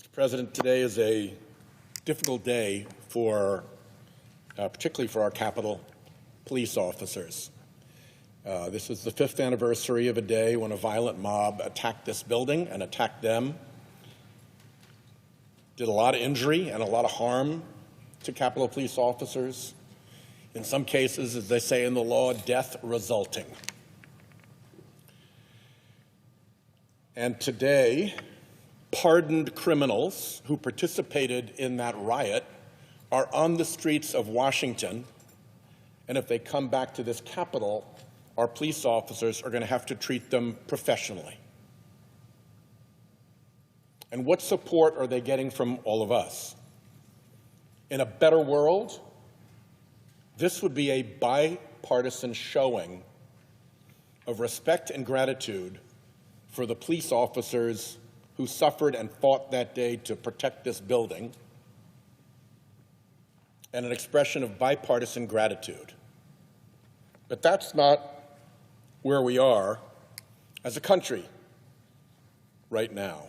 Mr. President, today is a difficult day particularly for our Capitol police officers. This is the 5th anniversary of a day when a violent mob attacked this building and attacked them, did a lot of injury and a lot of harm to Capitol police officers. In some cases, as they say in the law, death resulting. And today, pardoned criminals who participated in that riot are on the streets of Washington, and if they come back to this Capitol, our police officers are going to have to treat them professionally. And what support are they getting from all of us? In a better world, this would be a bipartisan showing of respect and gratitude for the police officers who suffered and fought that day to protect this building, and an expression of bipartisan gratitude. But that's not where we are as a country right now.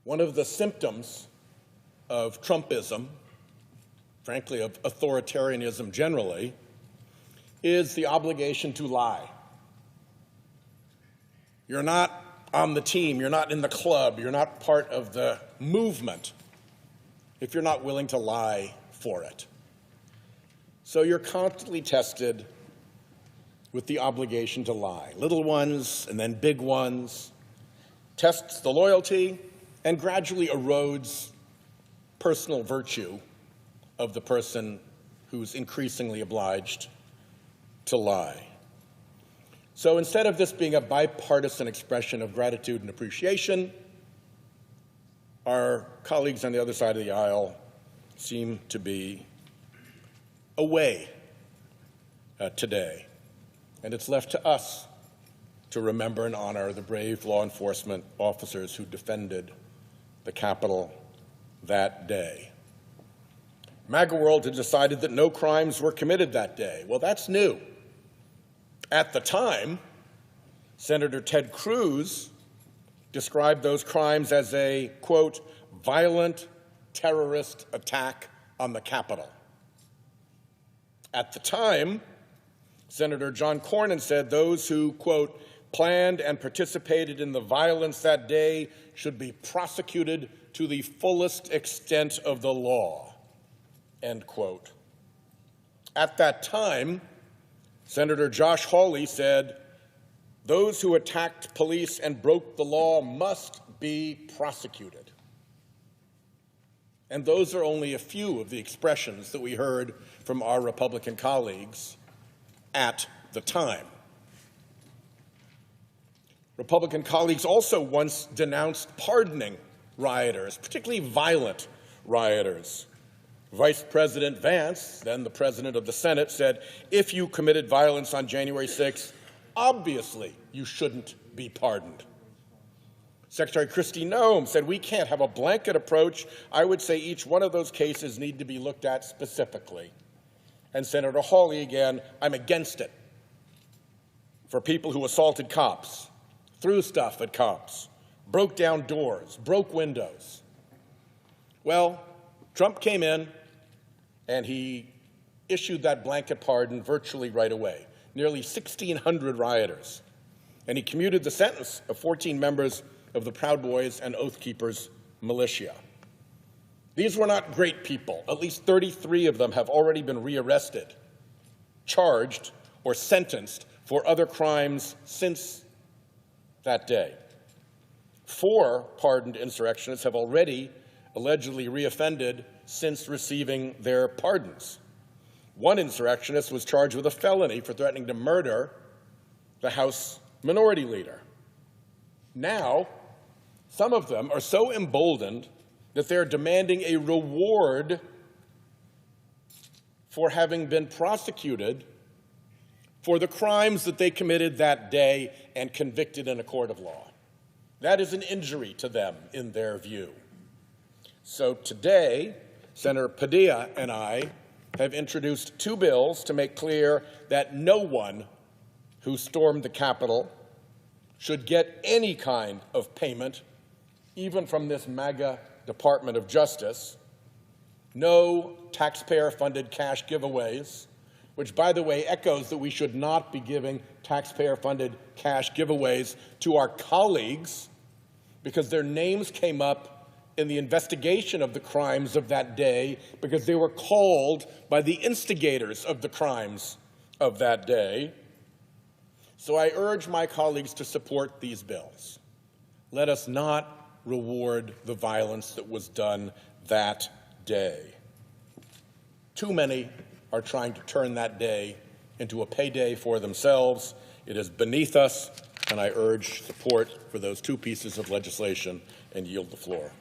One of the symptoms of Trumpism, frankly of authoritarianism generally, is the obligation to lie. You're not on the team, you're not in the club, you're not part of the movement if you're not willing to lie for it. So you're constantly tested with the obligation to lie. Little ones and then big ones, tests the loyalty and gradually erodes personal virtue of the person who's increasingly obliged to lie. So instead of this being a bipartisan expression of gratitude and appreciation, our colleagues on the other side of the aisle seem to be away today. And it's left to us to remember and honor the brave law enforcement officers who defended the Capitol that day. MAGA world had decided that no crimes were committed that day. Well, that's new. At the time, Senator Ted Cruz described those crimes as a, quote, violent terrorist attack on the Capitol. At the time, Senator John Cornyn said those who, quote, planned and participated in the violence that day should be prosecuted to the fullest extent of the law, end quote. At that time, Senator Josh Hawley said, those who attacked police and broke the law must be prosecuted. And those are only a few of the expressions that we heard from our Republican colleagues at the time. Republican colleagues also once denounced pardoning rioters, particularly violent rioters. Vice President Vance, then the President of the Senate, said, if you committed violence on January 6th, obviously you shouldn't be pardoned. Secretary Kristi Noem said, we can't have a blanket approach. I would say each one of those cases need to be looked at specifically. And Senator Hawley, again, I'm against it. For people who assaulted cops, threw stuff at cops, broke down doors, broke windows. Well, Trump came in and he issued that blanket pardon virtually right away, nearly 1,600 rioters. And he commuted the sentence of 14 members of the Proud Boys and Oath Keepers militia. These were not great people. At least 33 of them have already been rearrested, charged, or sentenced for other crimes since that day. 4 pardoned insurrectionists have already allegedly reoffended since receiving their pardons. One insurrectionist was charged with a felony for threatening to murder the House Minority Leader. Now, some of them are so emboldened that they're demanding a reward for having been prosecuted for the crimes that they committed that day and convicted in a court of law. That is an injury to them in their view. So today, Senator Padilla and I have introduced 2 bills to make clear that no one who stormed the Capitol should get any kind of payment, even from this MAGA Department of Justice. No taxpayer-funded cash giveaways, which, by the way, echoes that we should not be giving taxpayer-funded cash giveaways to our colleagues because their names came up in the investigation of the crimes of that day because they were called by the instigators of the crimes of that day. So I urge my colleagues to support these bills. Let us not reward the violence that was done that day. Too many are trying to turn that day into a payday for themselves. It is beneath us, and I urge support for those two pieces of legislation and yield the floor.